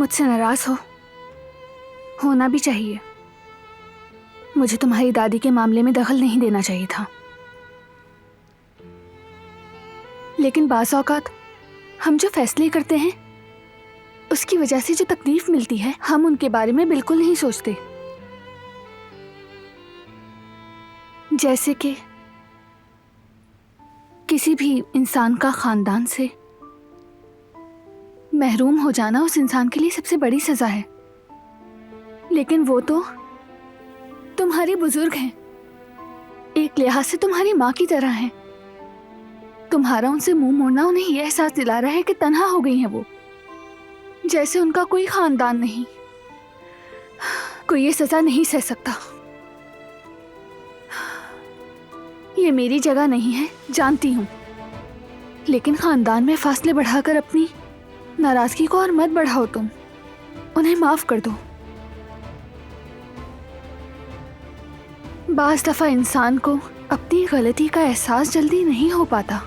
मुझसे नाराज हो, होना भी चाहिए। मुझे तुम्हारी दादी के मामले में दखल नहीं देना चाहिए था, लेकिन बाज़ औक़ात हम जो फैसले करते हैं उसकी वजह से जो तकलीफ मिलती है, हम उनके बारे में बिल्कुल नहीं सोचते। जैसे कि किसी भी इंसान का खानदान से महरूम हो जाना उस इंसान के लिए सबसे बड़ी सजा है, लेकिन वो तो तुम्हारे बुजुर्ग हैं, एक लिहाज से तुम्हारी माँ की तरह हैं। तुम्हारा उनसे मुंह मोड़ना उन्हें यह एहसास दिला रहा है कि तन्हा हो गई हैं वो, जैसे उनका कोई खानदान नहीं। कोई ये सजा नहीं सह सकता। ये मेरी जगह नहीं है, जानती हूँ, लेकिन खानदान में फासले बढ़ाकर अपनी नाराजगी को और मत बढ़ाओ। तुम उन्हें माफ कर दो। बाज़ दफा इंसान को अपनी गलती का एहसास जल्दी नहीं हो पाता,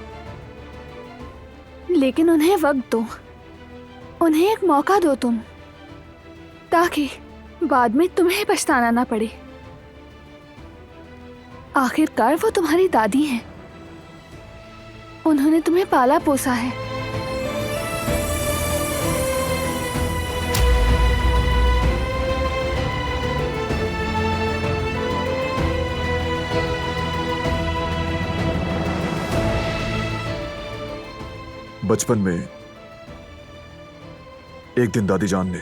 लेकिन उन्हें वक्त दो, उन्हें एक मौका दो तुम, ताकि बाद में तुम्हें पछताना ना पड़े। आखिरकार वो तुम्हारी दादी हैं, उन्होंने तुम्हें पाला पोसा है। बचपन में एक दिन दादी जान ने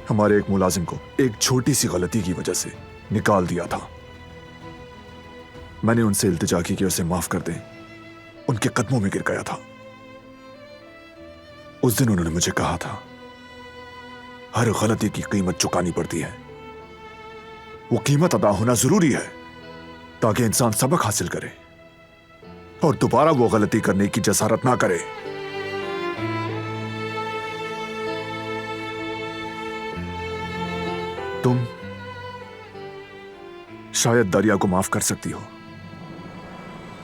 हमारे एक मुलाजिम को एक छोटी सी गलती की वजह से निकाल दिया था। मैंने उनसे इल्तिजा की कि उसे माफ कर दें। उनके कदमों में गिर गया था। उस दिन उन्होंने मुझे कहा था, हर गलती की कीमत चुकानी पड़ती है। वो कीमत अदा होना जरूरी है ताकि इंसान सबक हासिल करे और दोबारा वो गलती करने की जसारत ना करे। तुम शायद दरिया को माफ कर सकती हो,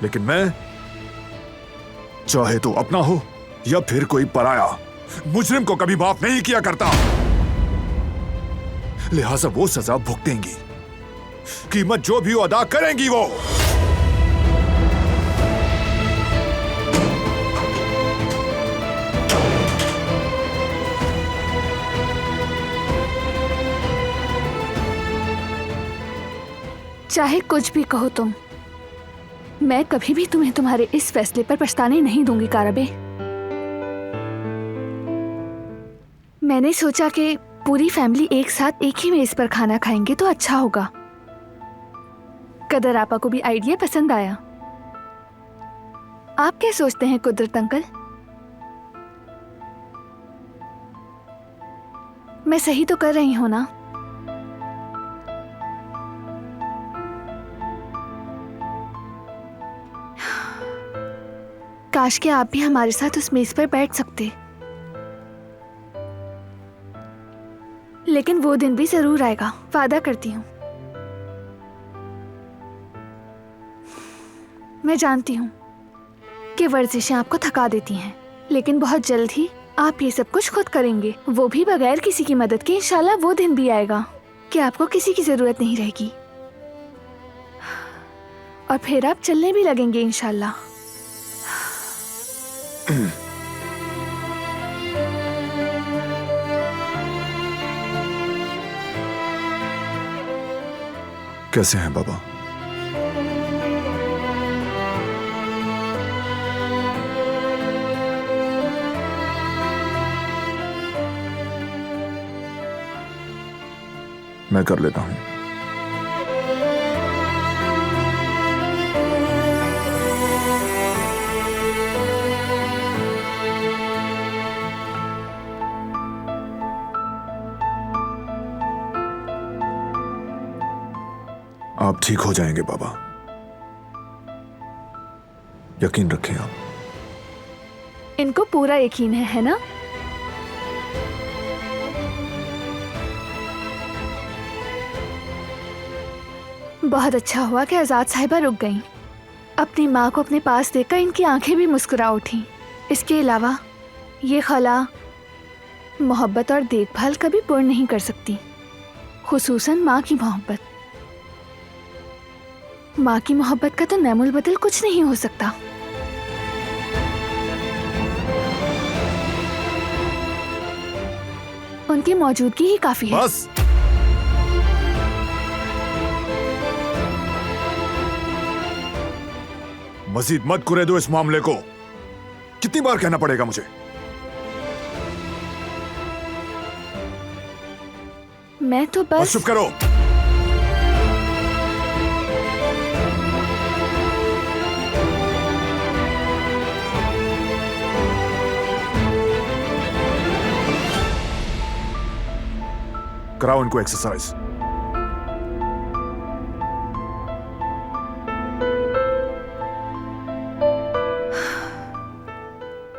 लेकिन मैं, चाहे तो अपना हो या फिर कोई पराया, मुजरिम को कभी माफ नहीं किया करता। लिहाजा वो सजा भुगतेंगी, कीमत जो भी वो अदा करेंगी वो। चाहे कुछ भी कहो तुम, मैं कभी भी तुम्हें तुम्हारे इस फैसले पर पछताने नहीं दूंगी काराबे। मैंने सोचा कि पूरी फैमिली एक साथ एक ही मेज पर खाना खाएंगे तो अच्छा होगा। कदर आपा को भी आइडिया पसंद आया। आप क्या सोचते हैं कुदरत अंकल? मैं सही तो कर रही हूं ना? काश के आप भी हमारे साथ उस मेज पर बैठ सकते, लेकिन वो दिन भी जरूर आएगा, वादा करती हूँ। मैं जानती हूँ कि वर्जिशें आपको थका देती हैं, लेकिन बहुत जल्द ही आप ये सब कुछ खुद करेंगे, वो भी बगैर किसी की मदद के। इंशाल्लाह वो दिन भी आएगा कि आपको किसी की जरूरत नहीं रहेगी और फिर आप चलने भी लगेंगे इंशाल्लाह। कैसे हैं बाबा? मैं कर लेता हूं। आप ठीक हो जाएंगे बाबा, यकीन रखें आप। इनको पूरा यकीन है ना? बहुत अच्छा हुआ कि आजाद साहिबा रुक गईं। अपनी माँ को अपने पास देखकर इनकी आंखें भी मुस्कुरा उठी। इसके अलावा ये खला मोहब्बत और देखभाल कभी पूर्ण नहीं कर सकती, खुसूसन माँ की मोहब्बत। माँ की मोहब्बत का तो नैमुल बदल कुछ नहीं हो सकता। उनकी मौजूदगी ही काफी है। बस। मजीद मत कुरे दो इस मामले को। कितनी बार कहना पड़ेगा मुझे? मैं तो बस चुप करो। कराओ इनको एक्सरसाइज।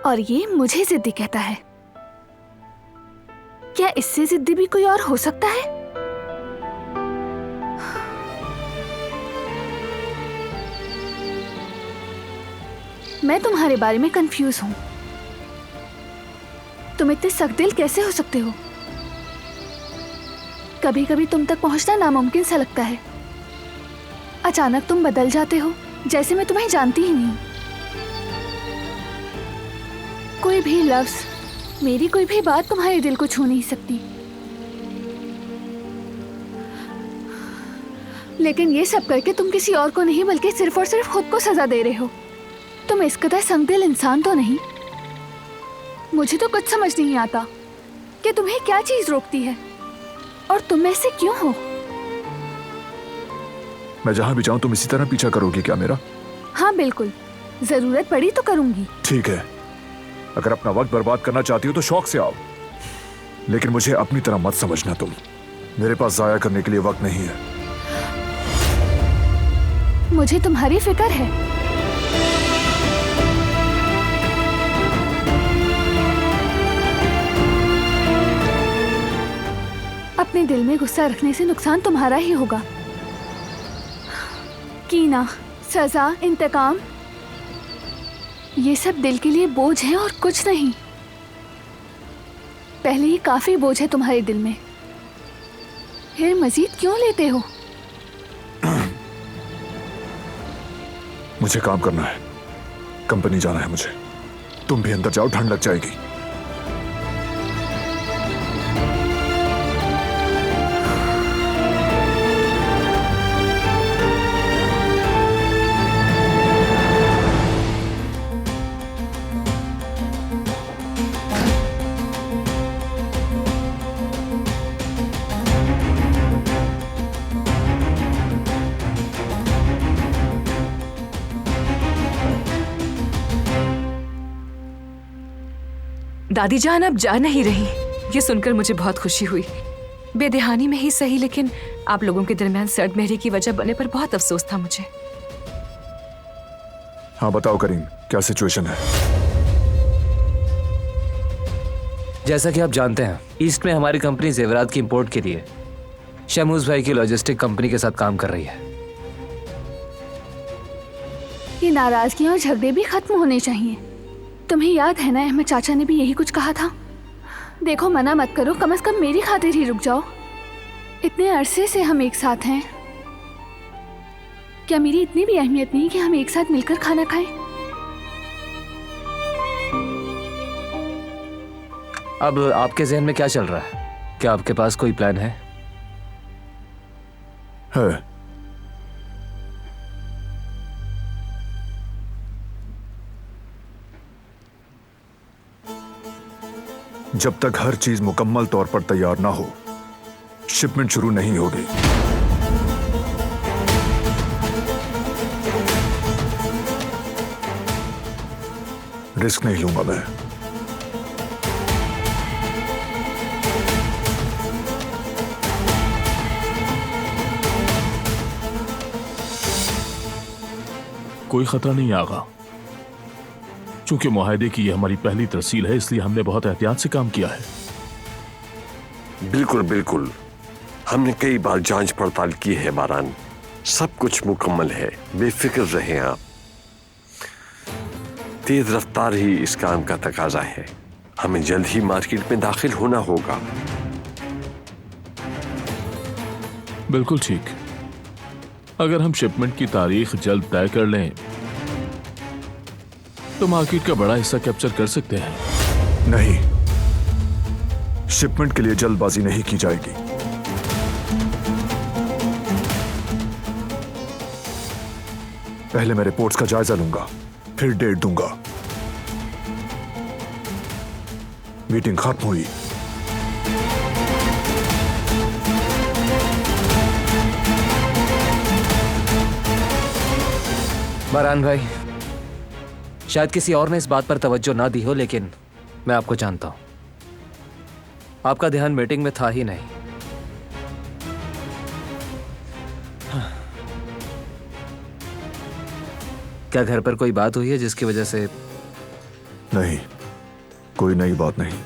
और ये मुझे जिद्दी कहता है। क्या इससे जिद्दी भी कोई और हो सकता है? मैं तुम्हारे बारे में कंफ्यूज हूं। तुम इतने सख्त दिल कैसे हो सकते हो? कभी कभी तुम तक पहुंचना नामुमकिन सा लगता है। अचानक तुम बदल जाते हो, जैसे मैं तुम्हें जानती ही नहीं। कोई भी लफ्ज, मेरी कोई भी बात तुम्हारे दिल को छू नहीं सकती। लेकिन ये सब करके तुम किसी और को नहीं बल्कि सिर्फ और सिर्फ खुद को सजा दे रहे हो। तुम इस कदर संगदिल इंसान तो नहीं। मुझे तो कुछ समझ नहीं आता कि तुम्हें क्या चीज रोकती है और तुम ऐसे क्यों हो? मैं जहां भी जाऊं तुम इसी तरह पीछा करोगी क्या मेरा? हाँ बिल्कुल, जरूरत पड़ी तो करूंगी। ठीक है, अगर अपना वक्त बर्बाद करना चाहती हो तो शौक से आओ, लेकिन मुझे अपनी तरह मत समझना। तुम मेरे पास जाया करने के लिए वक्त नहीं है। मुझे तुम्हारी फिक्र है। अपने दिल में गुस्सा रखने से नुकसान तुम्हारा ही होगा। कीना, सजा, इंतकाम, ये सब दिल के लिए बोझ है और कुछ नहीं। पहले ही काफी बोझ है तुम्हारे दिल में, फिर मजीद क्यों लेते हो? मुझे काम करना है, कंपनी जाना है मुझे। तुम भी अंदर जाओ, ठंड लग जाएगी। दादी जान अब जा नहीं रही, ये सुनकर मुझे बहुत खुशी हुई। बेदहानी में ही सही, लेकिन आप लोगों के दरमियान सर्द मेहरी की वजह बनने पर बहुत अफसोस था मुझे। हाँ बताओ करीम, क्या सिचुएशन है? जैसा कि आप जानते हैं, ईस्ट में हमारी कंपनी जेवरात की इंपोर्ट के लिए शमूज भाई की लॉजिस्टिक कंपनी के साथ काम कर रही है। ये नाराजगी और झगड़े भी खत्म होने चाहिए। तुम्हें याद है ना, अहमद चाचा ने भी यही कुछ कहा था। देखो, मना मत करो, कम से कम मेरी खातिर ही रुक जाओ। इतने अरसे से हम एक साथ हैं, क्या मेरी इतनी भी अहमियत नहीं कि हम एक साथ मिलकर खाना खाएं? अब आपके जहन में क्या चल रहा है? क्या आपके पास कोई प्लान है? जब तक हर चीज मुकम्मल तौर पर तैयार ना हो, शिपमेंट शुरू नहीं होगी। रिस्क नहीं लूंगा मैं। कोई खतरा नहीं आगा। चूंकि मुआहदे की ये हमारी पहली तरसील है, इसलिए हमने बहुत एहतियात से काम किया है। बिल्कुल बिल्कुल, हमने कई बार जांच पड़ताल की है बारान। सब कुछ मुकम्मल है, बेफिक्र रहें आप। तेज रफ्तार ही इस काम का तकाजा है। हमें जल्द ही मार्केट में दाखिल होना होगा। बिल्कुल ठीक। अगर हम शिपमेंट की तारीख जल्द तय कर लें तो मार्केट का बड़ा हिस्सा कैप्चर कर सकते हैं। नहीं, शिपमेंट के लिए जल्दबाजी नहीं की जाएगी। पहले मैं रिपोर्ट्स का जायजा लूंगा, फिर डेट दूंगा। मीटिंग खत्म हुई। बारान भाई, शायद किसी और ने इस बात पर तवज्जो ना दी हो, लेकिन मैं आपको जानता हूं। आपका ध्यान मीटिंग में था ही नहीं। क्या घर पर कोई बात हुई है जिसकी वजह से? नहीं, कोई नई बात नहीं।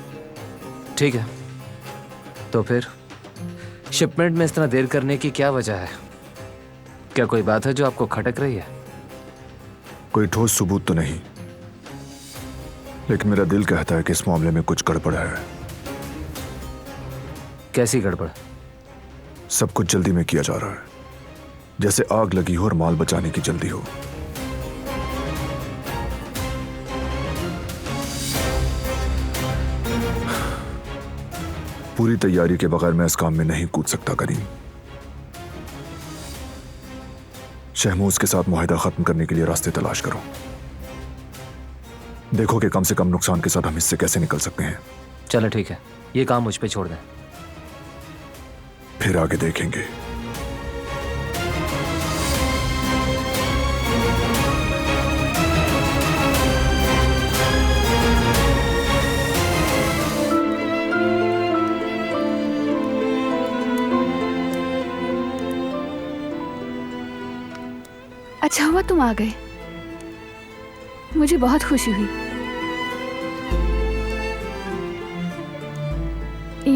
ठीक है, तो फिर शिपमेंट में इस तरह देर करने की क्या वजह है? क्या कोई बात है जो आपको खटक रही है? कोई ठोस सबूत तो नहीं, लेकिन मेरा दिल कहता है कि इस मामले में कुछ गड़बड़ है। कैसी गड़बड़? सब कुछ जल्दी में किया जा रहा है, जैसे आग लगी हो और माल बचाने की जल्दी हो। पूरी तैयारी के बगैर मैं इस काम में नहीं कूद सकता करीम। शहमूज के साथ मुआहिदा खत्म करने के लिए रास्ते तलाश करो। देखो कि कम से कम नुकसान के साथ हम इससे कैसे निकल सकते हैं। चलो ठीक है, ये काम मुझ पे छोड़ दें। फिर आगे देखेंगे। अच्छा हुआ तुम आ गए, मुझे बहुत खुशी हुई।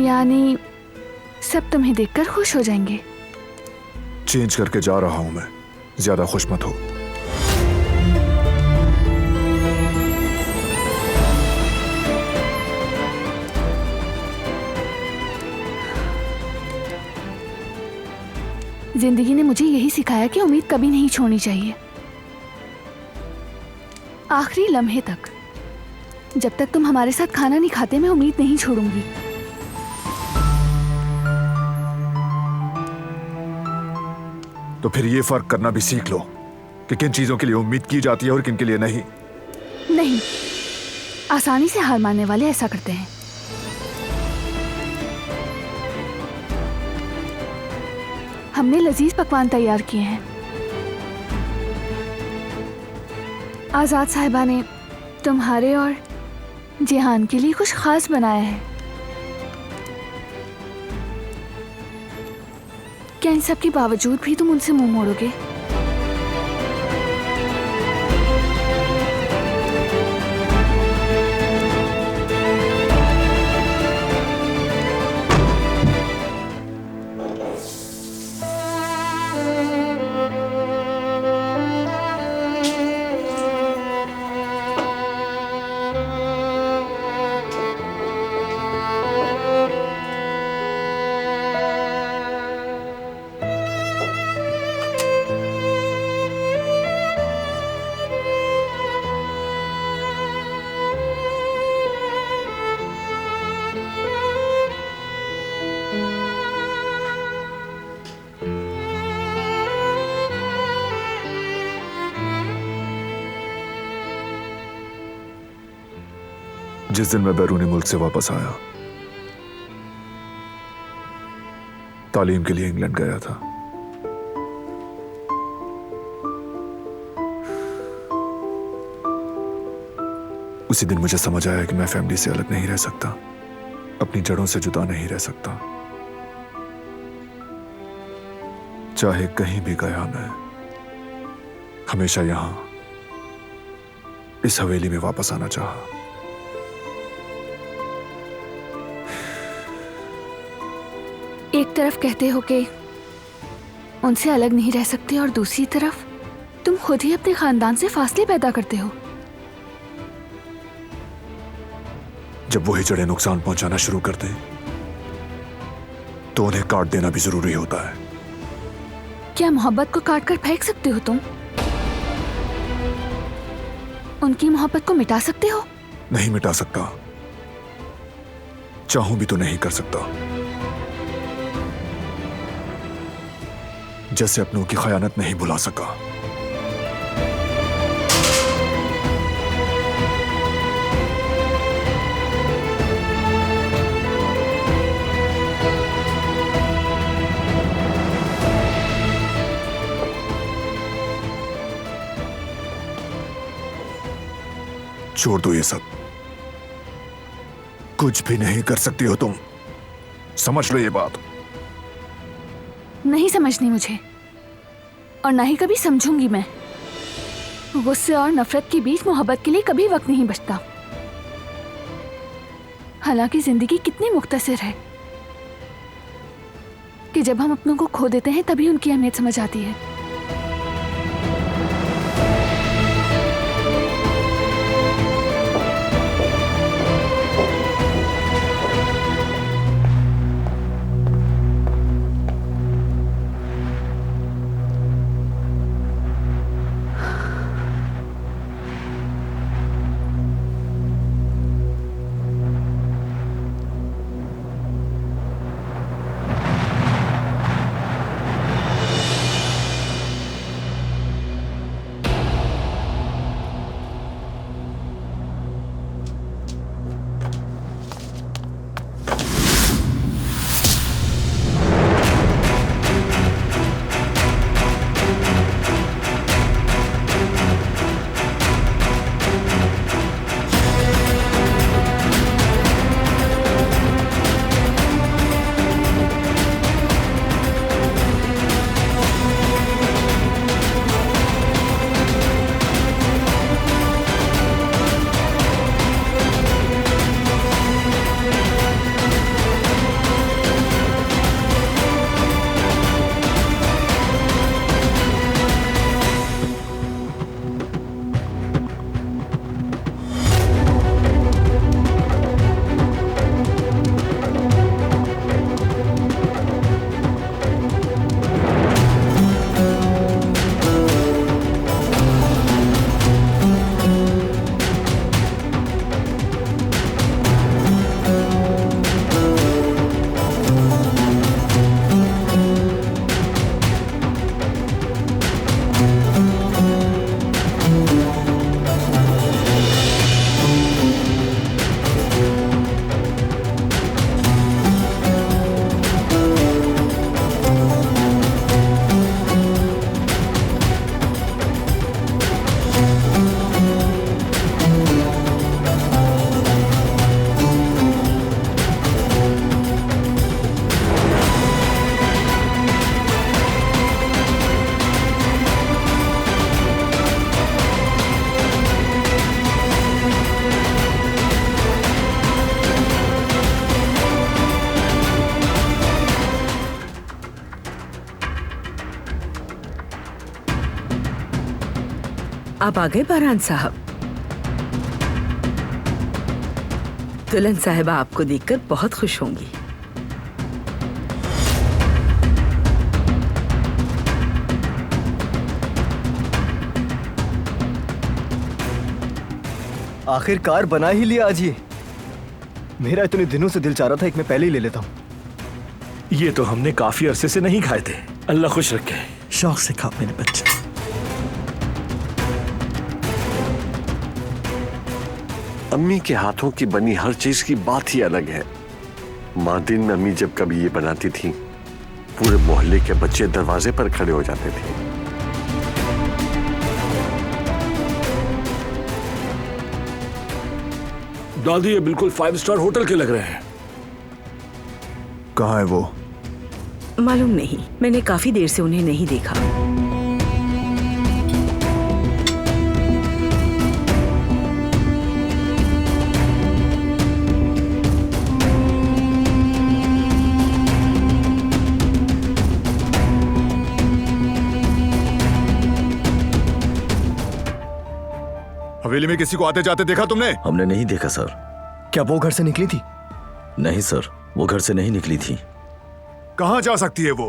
यानी सब तुम्हें देखकर खुश हो जाएंगे। चेंज करके जा रहा हूं मैं, ज्यादा खुश मत हो। जिंदगी ने मुझे यही सिखाया कि उम्मीद कभी नहीं छोड़नी चाहिए। आखिरी लम्हे तक, जब तक तुम हमारे साथ खाना नहीं खाते, मैं उम्मीद नहीं छोड़ूंगी। तो फिर ये फर्क करना भी सीख लो कि किन चीजों के लिए उम्मीद की जाती है और किन के लिए नहीं। नहीं, आसानी से हार मानने वाले ऐसा करते हैं। हमने लजीज पकवान तैयार किए हैं। आजाद साहिबा ने तुम्हारे और जिहान के लिए कुछ खास बनाया है। क्या इन सब के बावजूद भी तुम उनसे मुंह मोड़ोगे? जिस दिन मैं बैरूनी मुल्क से वापस आया, तालीम के लिए इंग्लैंड गया था। उसी दिन मुझे समझ आया कि मैं फैमिली से अलग नहीं रह सकता, अपनी जड़ों से जुदा नहीं रह सकता। चाहे कहीं भी गया, मैं हमेशा यहां इस हवेली में वापस आना चाहा। एक तरफ कहते हो कि उनसे अलग नहीं रह सकते और दूसरी तरफ तुम खुद ही अपने खानदान से फासले पैदा करते हो। जब वही जड़ें नुकसान पहुंचाना शुरू कर दें तो उन्हें काट देना भी जरूरी होता है। क्या मोहब्बत को काट कर फेंक सकते हो तुम? उनकी मोहब्बत को मिटा सकते हो? नहीं मिटा सकता, चाहूं भी तो नहीं कर सकता। जैसे अपनों की खयानत नहीं भुला सका। छोड़ दो ये सब, कुछ भी नहीं कर सकती हो तुम, समझ लो ये बात। नहीं समझनी मुझे, और ना ही कभी समझूंगी मैं। गुस्से और नफरत के बीच मोहब्बत के लिए कभी वक्त नहीं बचता। हालांकि जिंदगी कितनी मुख्तसर है कि जब हम अपनों को खो देते हैं तभी उनकी अहमियत समझ आती है। आप आ गए बारान साहब। दुल्हन साहिबा आपको देखकर बहुत खुश होंगी। आखिरकार बना ही लिया आज ये। मेरा इतने दिनों से दिल चाह रहा था एक मैं पहले ही ले लेता हूँ। ये तो हमने काफी अरसे से नहीं खाए थे। अल्लाह खुश रखे। शौक से खाओ मेरे बच्चे। अम्मी के हाथों की बनी हर चीज की बात ही अलग है। माँ दिन में अम्मी जब कभी ये बनाती थी, पूरे मोहल्ले के बच्चे दरवाजे पर खड़े हो जाते थे। दादी ये बिल्कुल 5 स्टार होटल के लग रहे हैं। कहाँ है वो? मालूम नहीं, मैंने काफी देर से उन्हें नहीं देखा। हवेली में किसी को आते जाते देखा तुमने? हमने नहीं देखा सर। क्या वो घर से निकली थी? नहीं सर, वो घर से नहीं निकली थी। कहां जा सकती है वो?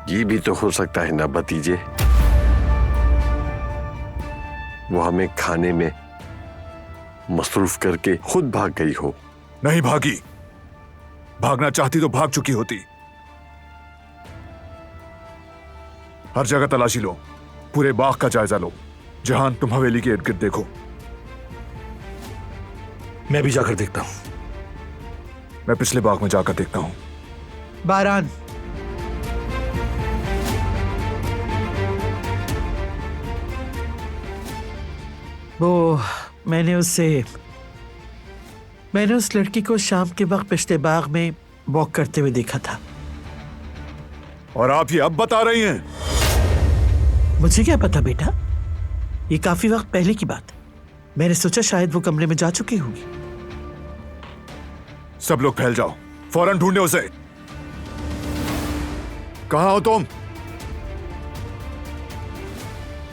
ये भी तो हो सकता है ना भतीजे, वो हमें खाने में मसरूफ करके खुद भाग गई हो। नहीं भागी। भागना चाहती तो भाग चुकी होती। हर जगह तलाशी लो, पूरे बाग का जायजा लो। जहान, तुम हवेली के इर्द गिर्द देखो। मैं भी जाकर देखता हूं। मैं पिछले बाग में जाकर देखता हूं। बारान, वो मैंने उस लड़की को शाम के वक्त पिछले बाग में वॉक करते हुए देखा था। और आप ये अब बता रही हैं? मुझे क्या पता बेटा, ये काफी वक्त पहले की बात। मैंने सोचा शायद वो कमरे में जा चुकी होगी। सब लोग फैल जाओ, फौरन ढूंढे उसे। कहां हो तुम?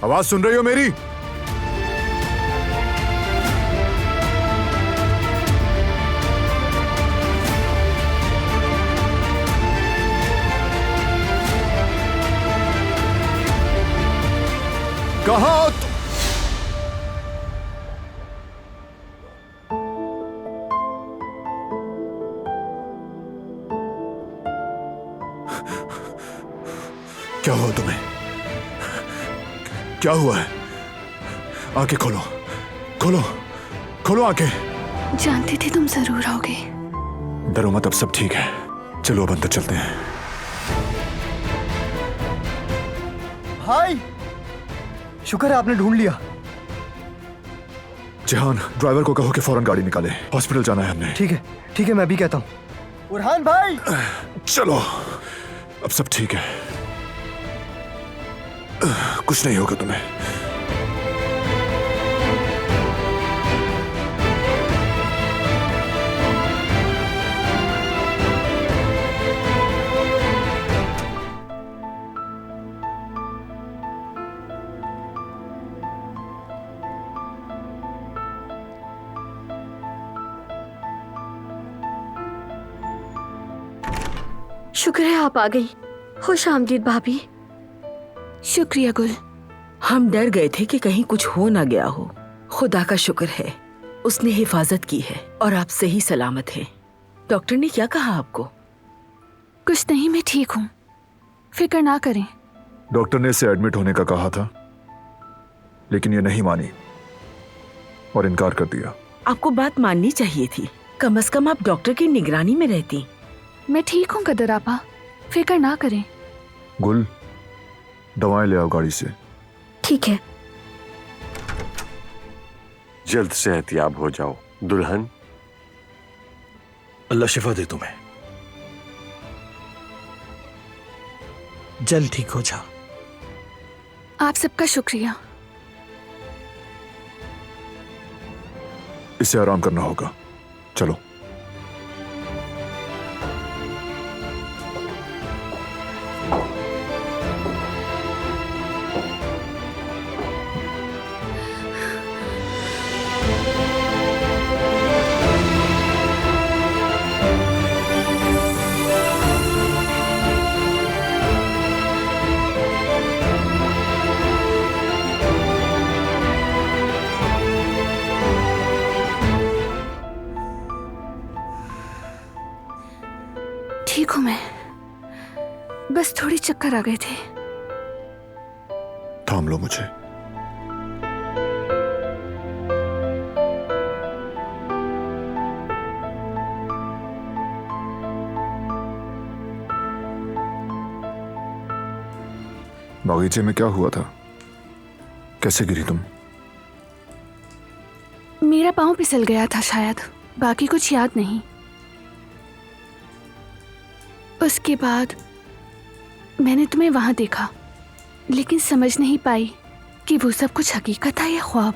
आवाज सुन रही हो मेरी? कहां हो तुम? क्या हुआ तुम्हें? क्या हुआ है? आंखें खोलो, खोलो, खोलो आंखें। जानती थी तुम जरूर आओगे। डरो मत, अब सब ठीक है। चलो अब अंदर चलते हैं। भाई, शुक्र है आपने ढूंढ लिया। जहान, ड्राइवर को कहो कि फौरन गाड़ी निकाले, हॉस्पिटल जाना है हमने। ठीक है, मैं भी कहता हूं। बुरहान भाई, चलो, अब सब ठीक है। कुछ नहीं होगा तुम्हें। शुक्र है आप आ गई। खुश आमदीद भाभी। शुक्रिया गुल। हम डर गए थे कि कहीं कुछ हो ना गया हो। खुदा का शुक्र है, उसने हिफाजत की है और आप सही सलामत हैं। डॉक्टर ने क्या कहा आपको? कुछ नहीं, मैं ठीक हूँ, फिक्र ना करें। डॉक्टर ने इसे एडमिट होने का कहा था, लेकिन ये नहीं मानी और इनकार कर दिया। आपको बात माननी चाहिए थी। कम से कम आप डॉक्टर की निगरानी में रहती। मैं ठीक हूँ कदर आपा, फिक्र ना करें। गुल, दवाएं ले आओ गाड़ी से। ठीक है। जल्द सेहतियाब हो जाओ दुल्हन। अल्लाह शिफा दे तुम्हें। जल्द ठीक हो जाओ। आप सबका शुक्रिया। इसे आराम करना होगा। चलो। ठीक हूं मैं, बस थोड़ी चक्कर आ गए थे। थाम लो मुझे। बागीचे में क्या हुआ था? कैसे गिरी तुम? मेरा पाँव फिसल गया था शायद, बाकी कुछ याद नहीं। उसके बाद मैंने तुम्हें वहां देखा, लेकिन समझ नहीं पाई कि वो सब कुछ हकीकत था या ख्वाब।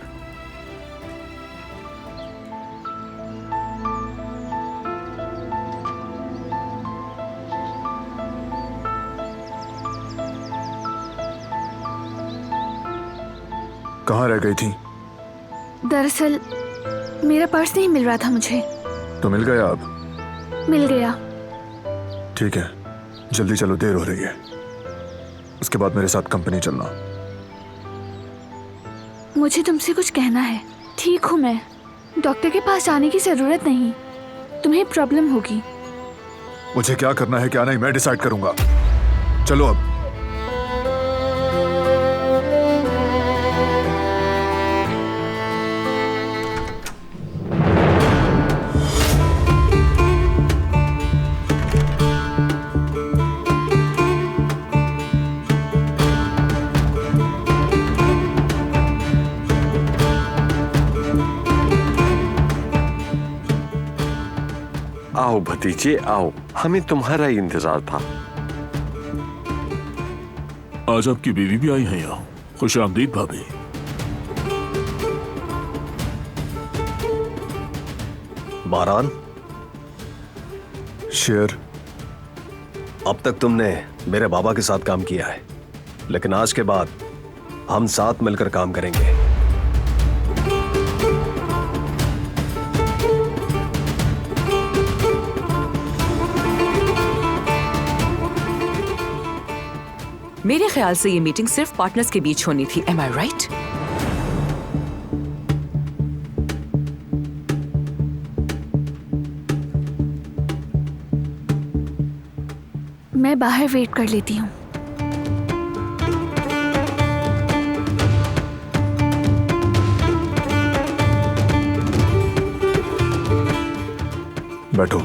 कहाँ रह गई थी? दरअसल मेरा पर्स नहीं मिल रहा था मुझे। तो मिल गया अब? मिल गया। ठीक है, जल्दी चलो, देर हो रही है। उसके बाद मेरे साथ कंपनी चलना। मुझे तुमसे कुछ कहना है। ठीक हूँ मैं, डॉक्टर के पास जाने की जरूरत नहीं। तुम्हें प्रॉब्लम होगी। मुझे क्या करना है क्या नहीं मैं डिसाइड करूंगा। चलो अब। आओ भतीजे आओ, हमें तुम्हारा ही इंतजार था। आज आपकी बीवी भी आई है यहाँ। खुश आमदीद भाभी। बारान, शेर, अब तक तुमने मेरे बाबा के साथ काम किया है, लेकिन आज के बाद हम साथ मिलकर काम करेंगे। मेरे ख्याल से ये मीटिंग सिर्फ पार्टनर्स के बीच होनी थी। एम आई राइट? मैं बाहर वेट कर लेती हूँ। बैठो।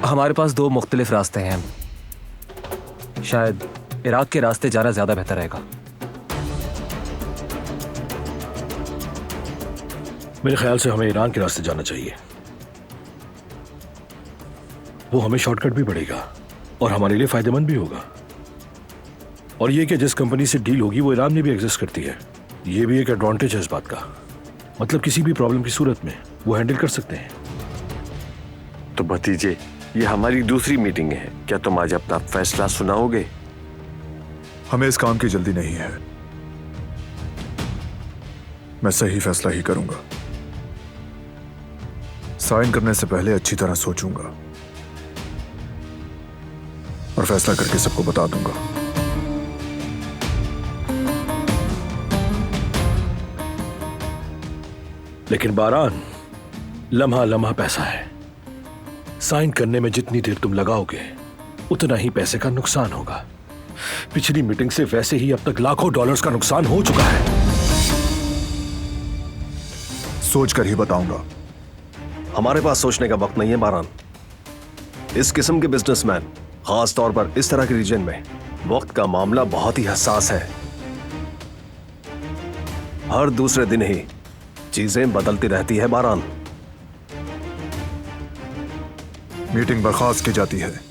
हमारे पास दो मुख्तलिफ रास्ते हैं। शायद इराक के रास्ते जाना ज्यादा बेहतर रहेगा। मेरे ख्याल से हमें ईरान के रास्ते जाना चाहिए। वो हमें शॉर्टकट भी पड़ेगा और हमारे लिए फायदेमंद भी होगा। और ये कि जिस कंपनी से डील होगी वो ईरान में भी एग्जिस्ट करती है, ये भी एक एडवांटेज है इस बात का। मतलब किसी भी प्रॉब्लम की सूरत में वो हैंडल कर सकते हैं। तो भतीजे, ये हमारी दूसरी मीटिंग है, क्या तुम आज अपना फैसला सुनाओगे? हमें इस काम की जल्दी नहीं है। मैं सही फैसला ही करूंगा। साइन करने से पहले अच्छी तरह सोचूंगा और फैसला करके सबको बता दूंगा। लेकिन बारान, लम्हा लम्हा पैसा है। साइन करने में जितनी देर तुम लगाओगे उतना ही पैसे का नुकसान होगा। पिछली मीटिंग से वैसे ही अब तक लाखों डॉलर्स का नुकसान हो चुका है। सोच कर ही बताऊंगा। हमारे पास सोचने का वक्त नहीं है बारान। इस किस्म के बिजनेसमैन, खास तौर पर इस तरह के रीजन में, वक्त का मामला बहुत ही हसास है। हर दूसरे दिन ही चीजें बदलती रहती है बारान। मीटिंग बर्खास्त की जाती है।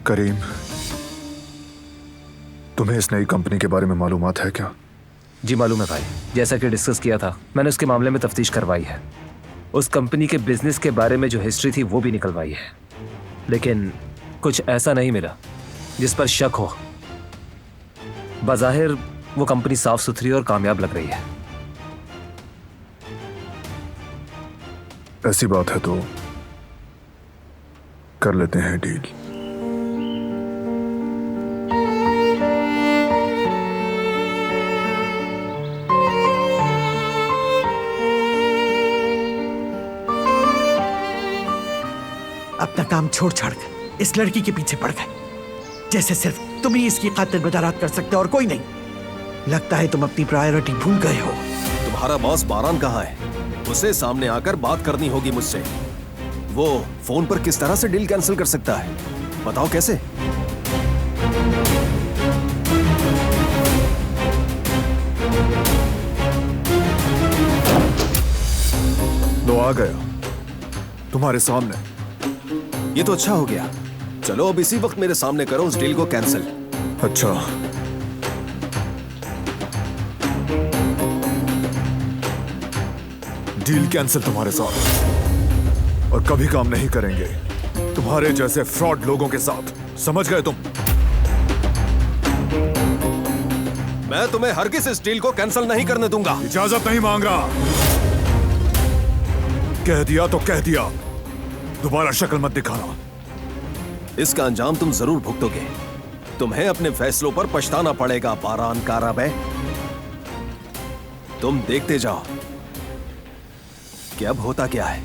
करीम, तुम्हें इस नई कंपनी के बारे में मालूमात है क्या? जी मालूम है भाई, जैसा कि डिस्कस किया था मैंने उसके मामले में तफ्तीश करवाई है। उस कंपनी के बिजनेस के बारे में जो हिस्ट्री थी वो भी निकलवाई है, लेकिन कुछ ऐसा नहीं मिला जिस पर शक हो। बज़ाहिर वो कंपनी साफ सुथरी और कामयाब लग रही है। ऐसी बात है तो कर लेते हैं डील। अपना काम छोड़ छाड़ कर इस लड़की के पीछे पड़ गए, जैसे सिर्फ तुम ही इसकी खातिर बदारात कर सकते हो और कोई नहीं। लगता है तुम अपनी प्रायोरिटी भूल गए हो। तुम्हारा बॉस बारान कहाँ है? उसे सामने आकर बात करनी होगी मुझसे। वो फोन पर किस तरह से डील कैंसिल कर सकता है, बताओ कैसे? लो आ गया तुम्हारे सामने। ये तो अच्छा हो गया। चलो अब इसी वक्त मेरे सामने करो उस डील को कैंसिल। अच्छा, डील कैंसिल तुम्हारे साथ, और कभी काम नहीं करेंगे तुम्हारे जैसे फ्रॉड लोगों के साथ, समझ गए तुम? मैं तुम्हें हरगिज इस डील को कैंसिल नहीं करने दूंगा। इजाजत नहीं मांग रहा, कह दिया तो कह दिया, दोबारा शक्ल मत दिखाना। इसका अंजाम तुम जरूर भुगतोगे। तुम्हें अपने फैसलों पर पछताना पड़ेगा बारान काराबे। तुम देखते जाओ कि अब होता क्या है।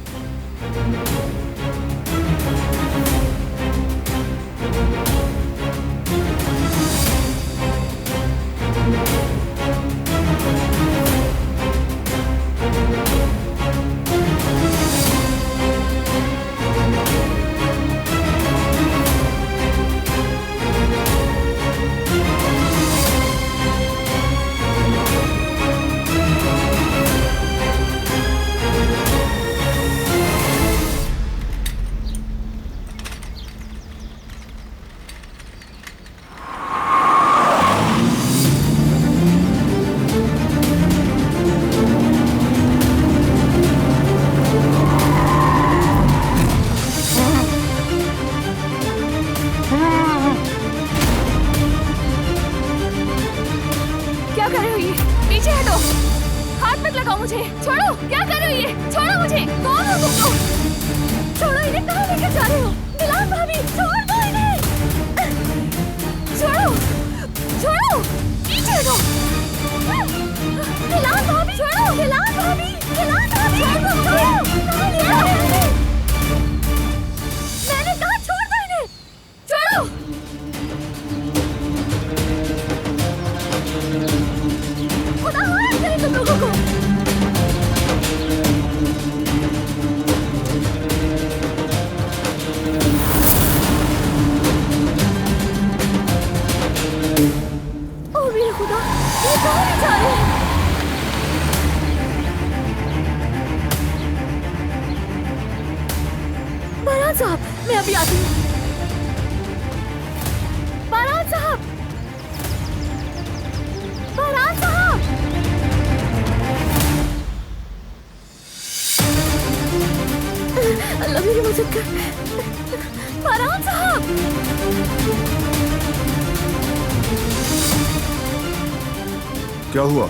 क्या हुआ?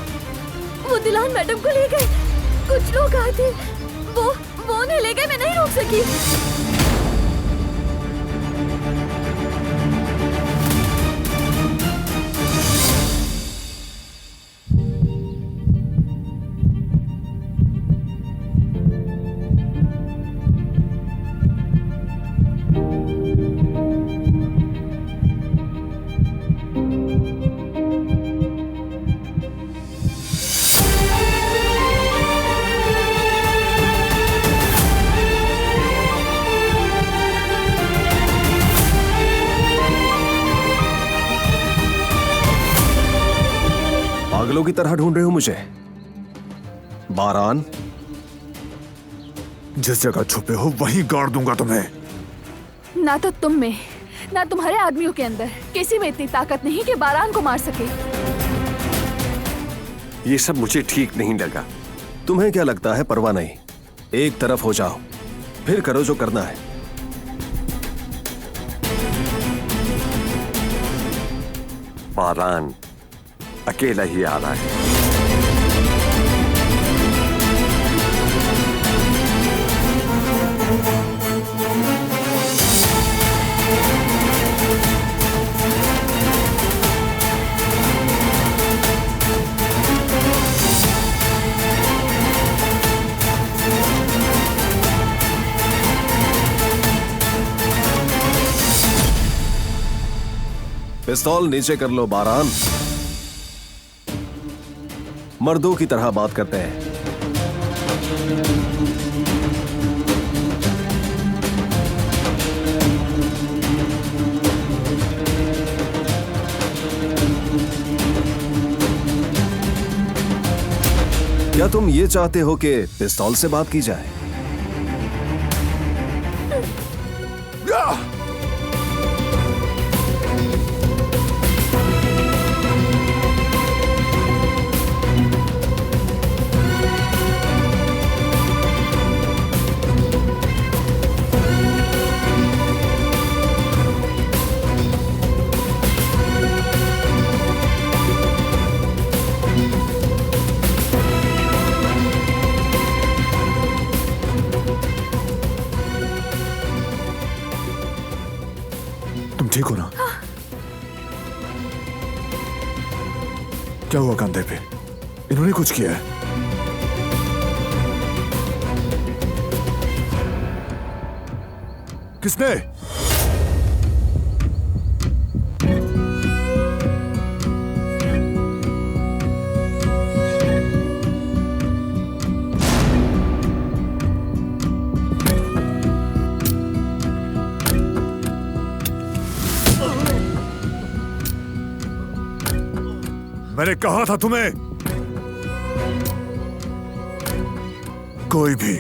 वो दिलान मैडम को ले गए, कुछ लोग आए थे, वो उन्हें ले गए, मैं नहीं रोक सकी। पागलों की तरह ढूंढ रहे हो मुझे बारान? जिस जगह छुपे हो वहीं गाड़ दूंगा तुम्हें। ना तो तुम में, ना तुम्हारे आदमियों के अंदर किसी में इतनी ताकत नहीं कि बारान को मार सके। ये सब मुझे ठीक नहीं लगा। तुम्हें क्या लगता है? परवाह नहीं, एक तरफ हो जाओ, फिर करो जो करना है। बारान अकेला ही आ रहा है। पिस्तौल नीचे कर लो बारान। मर्दों की तरह बात करते हैं। क्या तुम ये चाहते हो कि पिस्तौल से बात की जाए? तुम ठीक हो ना? क्या हुआ कंधे पे? इन्होंने कुछ किया है? किसने? मैंने कहा था तुम्हें, कोई भी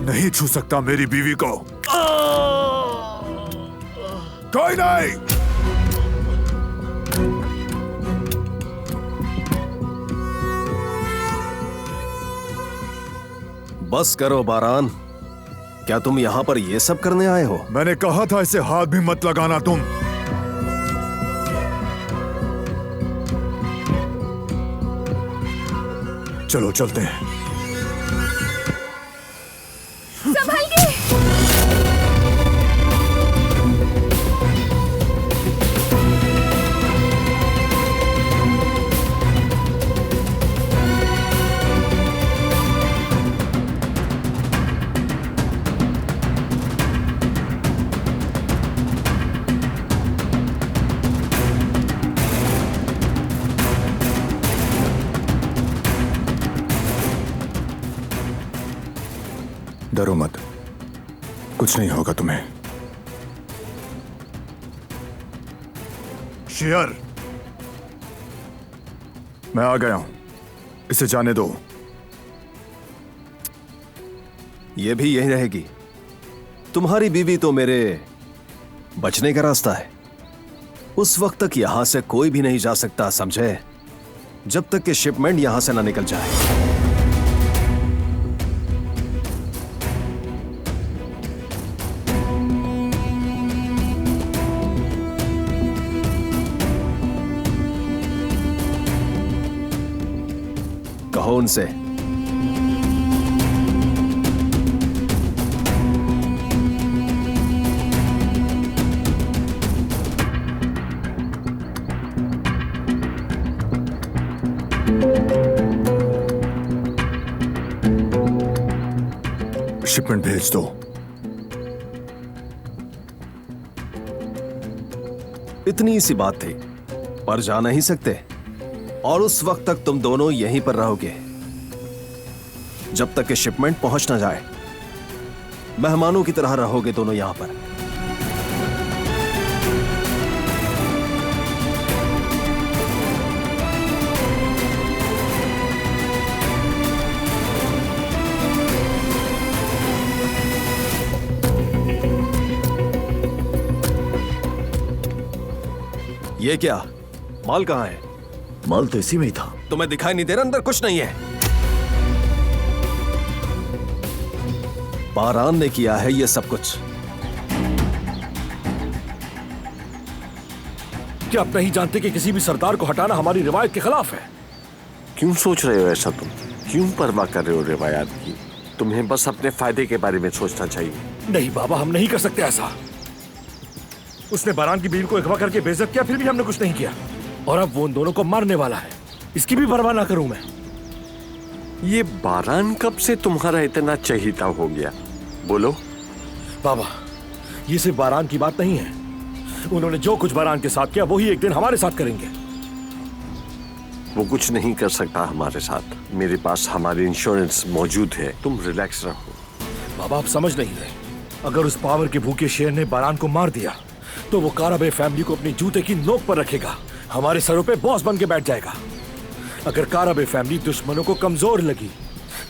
नहीं छू सकता मेरी बीवी को। कोई नहीं। बस करो बारान, क्या तुम यहाँ पर ये सब करने आए हो? मैंने कहा था इसे हाथ भी मत लगाना तुम। चलो चलते हैं। संभल के। डरो मत, कुछ नहीं होगा तुम्हें। शेयर, मैं आ गया हूं, इसे जाने दो। ये भी यही रहेगी। तुम्हारी बीवी तो मेरे बचने का रास्ता है। उस वक्त तक यहां से कोई भी नहीं जा सकता, समझे? जब तक कि शिपमेंट यहां से ना निकल जाए। कहो उनसे। शिपमेंट भेज दो। इतनी सी बात थी, पर जा नहीं सकते। और उस वक्त तक तुम दोनों यहीं पर रहोगे जब तक कि शिपमेंट पहुंच ना जाए। मेहमानों की तरह रहोगे दोनों यहां पर। ये क्या? माल कहां है? माल तो इसी में ही था। तुम्हें दिखाई नहीं दे रहा अंदर कुछ नहीं है? बारान ने किया है ये सब कुछ। क्या आप नहीं जानते कि किसी भी सरदार को हटाना हमारी रिवायत के खिलाफ है? क्यों सोच रहे हो ऐसा तुम? क्यों परवाह कर रहे हो रिवायात की? तुम्हें बस अपने फायदे के बारे में सोचना चाहिए। नहीं बाबा, हम नहीं कर सकते ऐसा। उसने बारान की बीवी को अगवा करके बेइज्जत किया, फिर भी हमने कुछ नहीं किया। और अब वो उन दोनों को मारने वाला है। इसकी भी परवाह ना करूं मैं। ये बारान कब से तुम्हारा इतना चहेता हो गया? बोलो। बाबा, ये सिर्फ बारान की बात नहीं है। उन्होंने जो कुछ बारान के साथ किया वही एक दिन हमारे साथ करेंगे। वो कुछ नहीं कर सकता हमारे साथ। मेरे पास हमारी इंश्योरेंस मौजूद है, तुम रिलैक्स रहो। बाबा आप समझ नहीं रहे, अगर उस पावर के भूखे शेर ने बारान को मार दिया तो वो काराबे फैमिली को अपनी जूते की नोक पर रखेगा, हमारे सरों पे बॉस बन के बैठ जाएगा। अगर काराबे फैमिली दुश्मनों को कमजोर लगी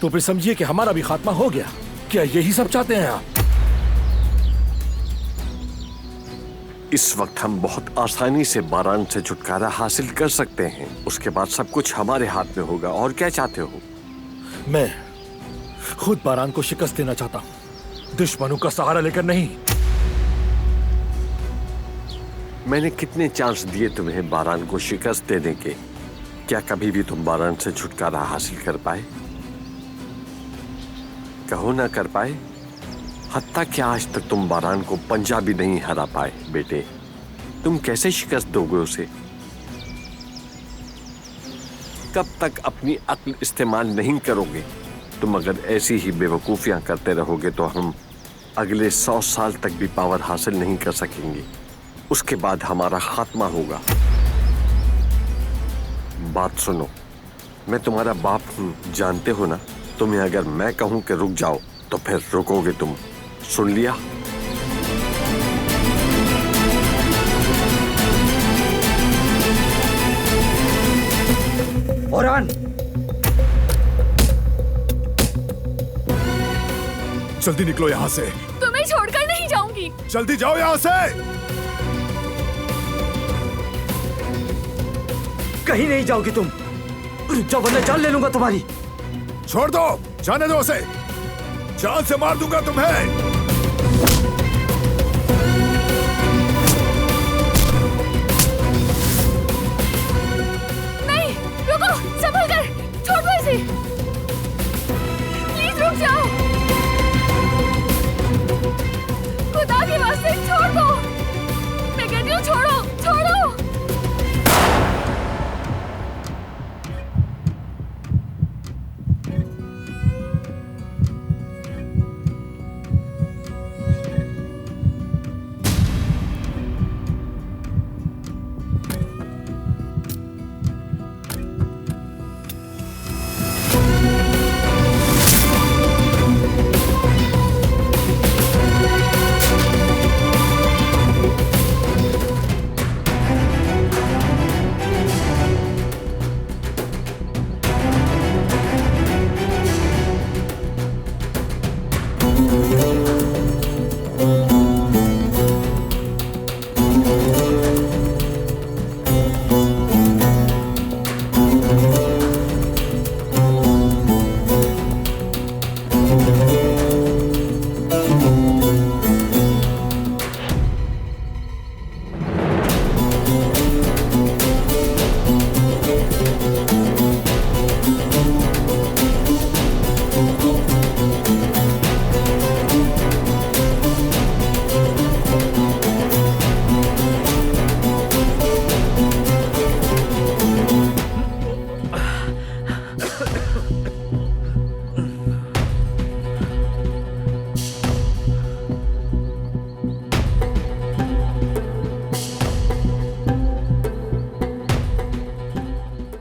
तो फिर समझिए कि हमारा भी खात्मा हो गया। क्या यही सब चाहते हैं आप? इस वक्त हम बहुत आसानी से बारान से छुटकारा हासिल कर सकते हैं, उसके बाद सब कुछ हमारे हाथ में होगा। और क्या चाहते हो? मैं खुद बारान को शिकस्त देना चाहता हूं, दुश्मनों का सहारा लेकर नहीं। मैंने कितने चांस दिए तुम्हें बारान को शिकस्त देने के, क्या कभी भी तुम बारान से छुटकारा हासिल कर पाए? कहो ना कर पाए। हत्ता क्या आज तक तुम बारान को पंजा भी नहीं हरा पाए। बेटे तुम कैसे शिकस्त दोगे उसे? कब तक अपनी अक्ल इस्तेमाल नहीं करोगे? तुम अगर ऐसी ही बेवकूफियां करते रहोगे तो हम अगले 100 साल तक भी पावर हासिल नहीं कर सकेंगे। उसके बाद हमारा खात्मा होगा। बात सुनो, मैं तुम्हारा बाप हूं, जानते हो ना। तुम्हें अगर मैं कहूं कि रुक जाओ तो फिर रुकोगे तुम। सुन लिया? औरान जल्दी निकलो यहाँ से। तुम्हें छोड़कर नहीं जाऊंगी। जल्दी जाओ यहाँ से। कहीं नहीं जाओगी तुम। जाओ वरना जान ले लूंगा तुम्हारी। छोड़ दो, जाने दो उसे, जान से मार दूंगा तुम्हें। नहीं, रुको, संभल कर, छोड़ दो इसे। प्लीज रुक जाओ। खुदा के वास्ते छोड़ दो। मैं कहती हूँ छोड़ो, छोड़ो।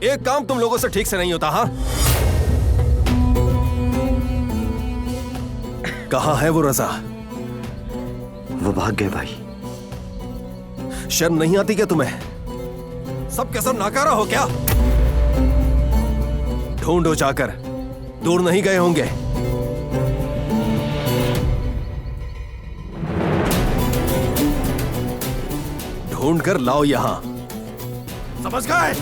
एक काम तुम लोगों से ठीक से नहीं होता। हाँ, कहाँ है वो रजा? वो भाग गए भाई। शर्म नहीं आती क्या तुम्हें? सब के सब नाकारा हो क्या? ढूंढो जाकर, दूर नहीं गए होंगे। ढूंढ कर लाओ यहां, समझ गए?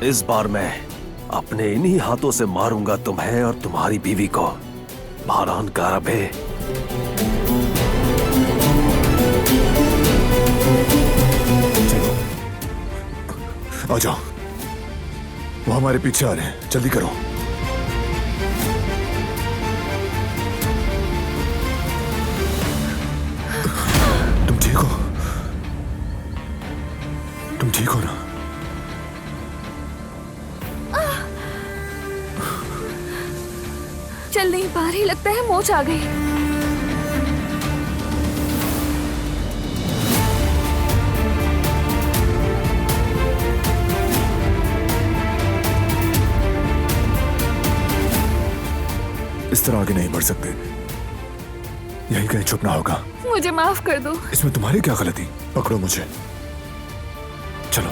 इस बार मैं अपने इन्हीं हाथों से मारूंगा तुम्हें और तुम्हारी बीवी को। बारान काराबे। आ जाओ, वो हमारे पीछे आ रहे हैं, जल्दी करो। तुम ठीक हो? तुम ठीक हो ना? चल नहीं पा रही, लगता है मोच आ गई। इस तरह आगे नहीं बढ़ सकते। यहीं कहीं छुपना होगा। मुझे माफ कर दो। इसमें तुम्हारी क्या गलती? पकड़ो मुझे, चलो।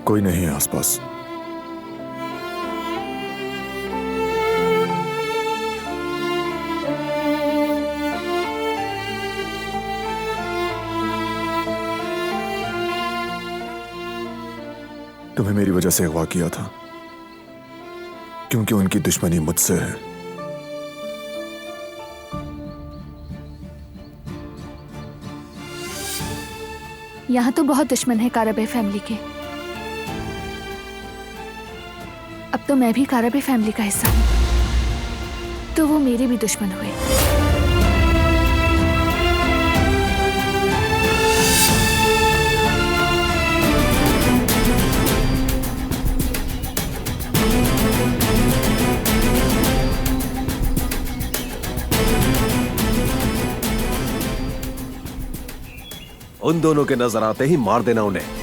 कोई नहीं है आसपास। तुम्हें मेरी वजह से अगवा किया था क्योंकि उनकी दुश्मनी मुझसे है। यहाँ तो बहुत दुश्मन है कारबे फैमिली के। अब तो मैं भी कारबे फैमिली का हिस्सा हूँ, तो वो मेरे भी दुश्मन हुए। उन दोनों के नजर आते ही मार देना उन्हें।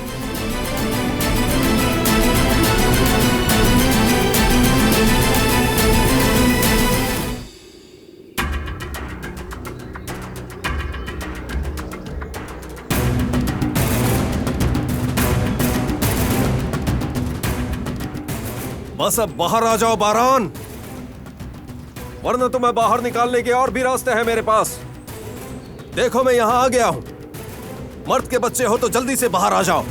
बस अब बाहर आ जाओ बारान, वरना तुम्हें बाहर निकालने के और भी रास्ते हैं मेरे पास। देखो मैं यहां आ गया हूं। मर्द के बच्चे हो तो जल्दी से बाहर आ जाओ।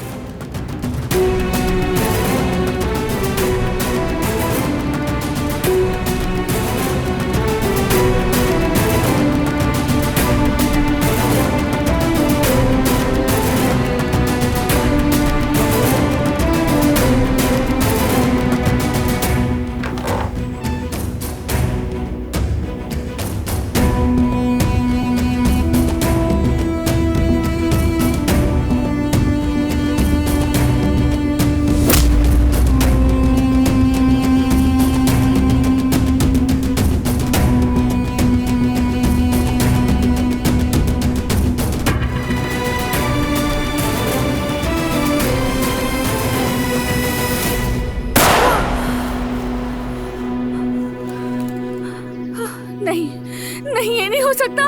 नहीं, ये नहीं हो सकता।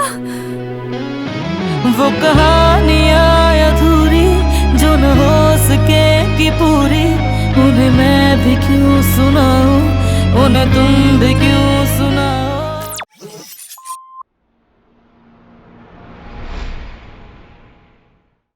वो कहानियाँ अधूरी जो न हो सकेगी पूरी, उन्हें मैं भी क्यों सुनाऊं, उन्हें तुम भी